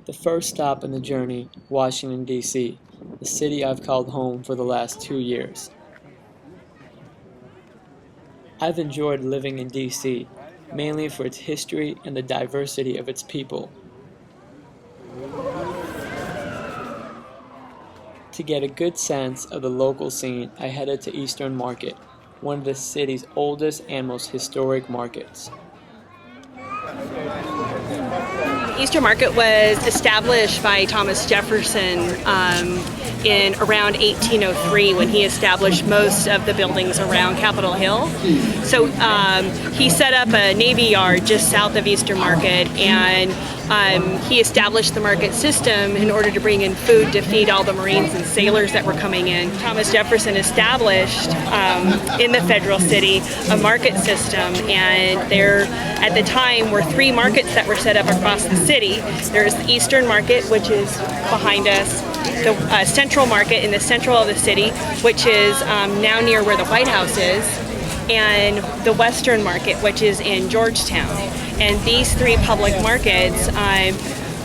The first stop in the journey, Washington, D.C., the city I've called home for the last 2 years. I've enjoyed living in D.C., mainly for its history and the diversity of its people. To get a good sense of the local scene, I headed to Eastern Market, one of the city's oldest and most historic markets. Eastern Market was established by Thomas Jefferson in around 1803 when he established most of the buildings around Capitol Hill. So he set up a Navy Yard just south of Eastern Market, and he established the market system in order to bring in food to feed all the Marines and sailors that were coming in. Thomas Jefferson established in the federal city a market system, and there at the time were 3 markets that were set up across the city. There's the Eastern Market, which is behind us, the Central Market in the central of the city, which is now near where the White House is, and the Western Market, which is in Georgetown. And these 3 public markets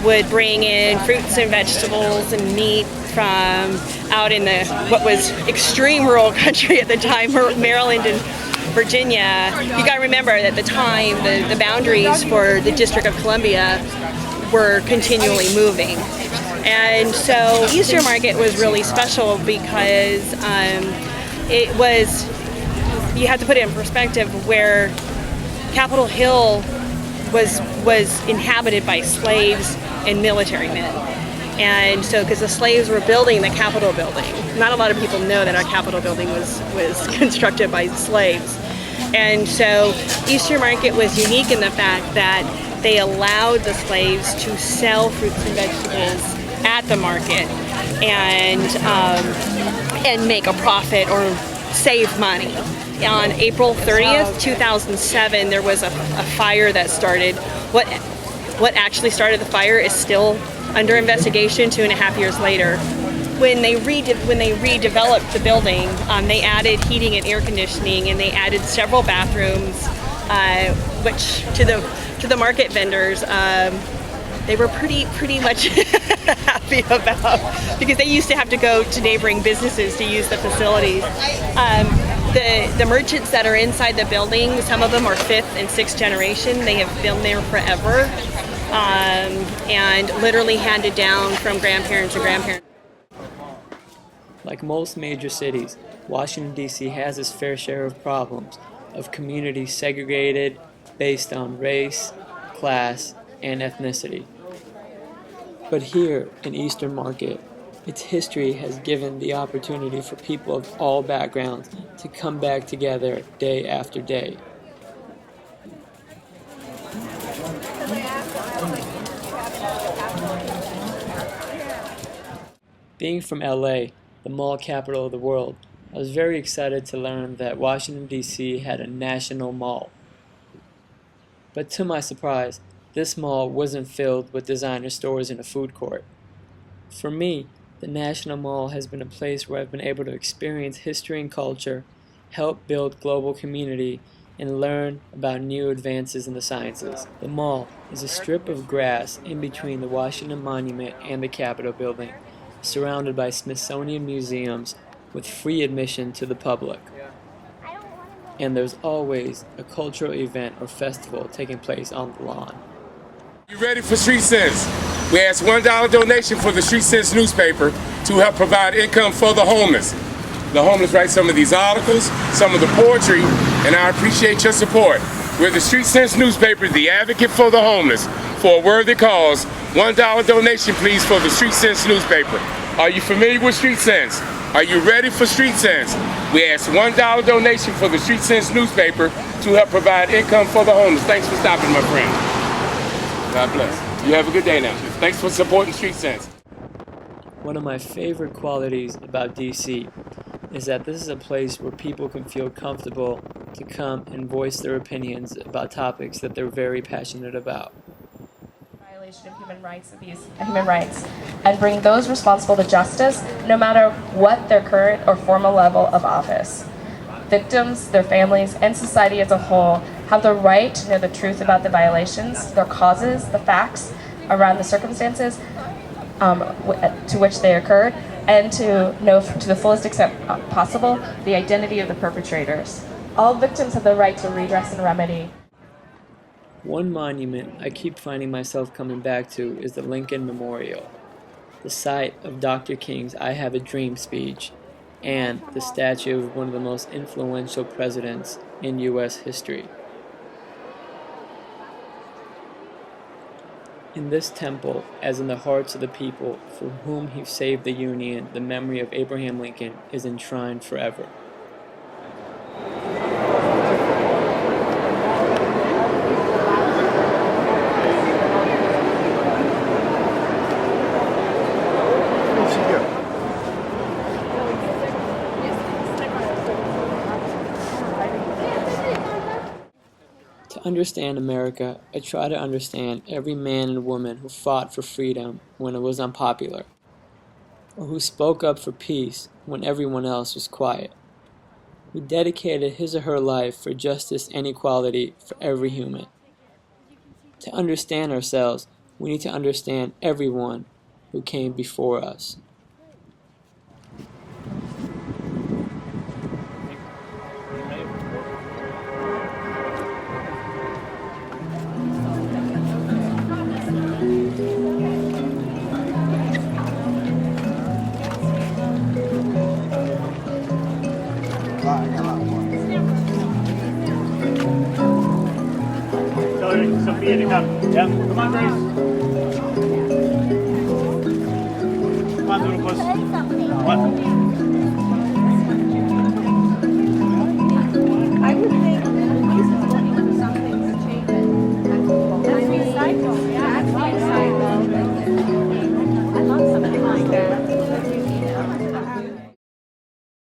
would bring in fruits and vegetables and meat from out in the what was extreme rural country at the time, Maryland and Virginia. You got to remember at the time the boundaries for the District of Columbia were continually moving. And so Eastern Market was really special because it was, you have to put it in perspective, where Capitol Hill was inhabited by slaves and military men. And so, because the slaves were building the Capitol building, not a lot of people know that our Capitol building was constructed by slaves. And so Eastern Market was unique in the fact that they allowed the slaves to sell fruits and vegetables at the market and make a profit or save money. On April 30th, 2007, there was a fire that started. What actually started the fire is still under investigation 2.5 years later. When they redeveloped the building, they added heating and air conditioning, and they added several bathrooms, which to the market vendors, they were pretty much happy about, because they used to have to go to neighboring businesses to use the facilities. The merchants that are inside the building, some of them are 5th and 6th generation. They have been there forever, and literally handed down from grandparents to grandparents. Like most major cities, Washington, D.C. has its fair share of problems, of communities segregated based on race, class, and ethnicity. But here in Eastern Market, its history has given the opportunity for people of all backgrounds to come back together day after day. Being from LA, the mall capital of the world, I was very excited to learn that Washington, D.C. had a national mall. But to my surprise, this mall wasn't filled with designer stores and a food court. For me, the National Mall has been a place where I've been able to experience history and culture, help build global community, and learn about new advances in the sciences. The mall is a strip of grass in between the Washington Monument and the Capitol building, surrounded by Smithsonian museums with free admission to the public. And there's always a cultural event or festival taking place on the lawn. You ready for Street Sense? We ask $1 donation for the Street Sense newspaper to help provide income for the homeless. The homeless write some of these articles, some of the poetry, and I appreciate your support. We're the Street Sense newspaper, the advocate for the homeless. For a worthy cause, $1 donation please for the Street Sense newspaper. Are you familiar with Street Sense? Are you ready for Street Sense? We ask $1 donation for the Street Sense newspaper to help provide income for the homeless. Thanks for stopping, my friend. God bless. You have a good day now. Thanks for supporting Street Sense. One of my favorite qualities about DC is that this is a place where people can feel comfortable to come and voice their opinions about topics that they're very passionate about. Violation of human rights, and bring those responsible to justice, no matter what their current or former level of office. Victims, their families, and society as a whole have the right to know the truth about the violations, their causes, the facts, around the circumstances to which they occurred, and to know to the fullest extent possible the identity of the perpetrators. All victims have the right to redress and remedy. One monument I keep finding myself coming back to is the Lincoln Memorial, the site of Dr. King's "I Have a Dream" speech, and the statue of one of the most influential presidents in U.S. history. In this temple, as in the hearts of the people for whom he saved the Union, the memory of Abraham Lincoln is enshrined forever. To understand America, I try to understand every man and woman who fought for freedom when it was unpopular, or who spoke up for peace when everyone else was quiet, who dedicated his or her life for justice and equality for every human. To understand ourselves, we need to understand everyone who came before us. Sophia to come. Yep. Come on, Grace. Come on, little puss. What? I would think he's looking for something to change it. That's recycle.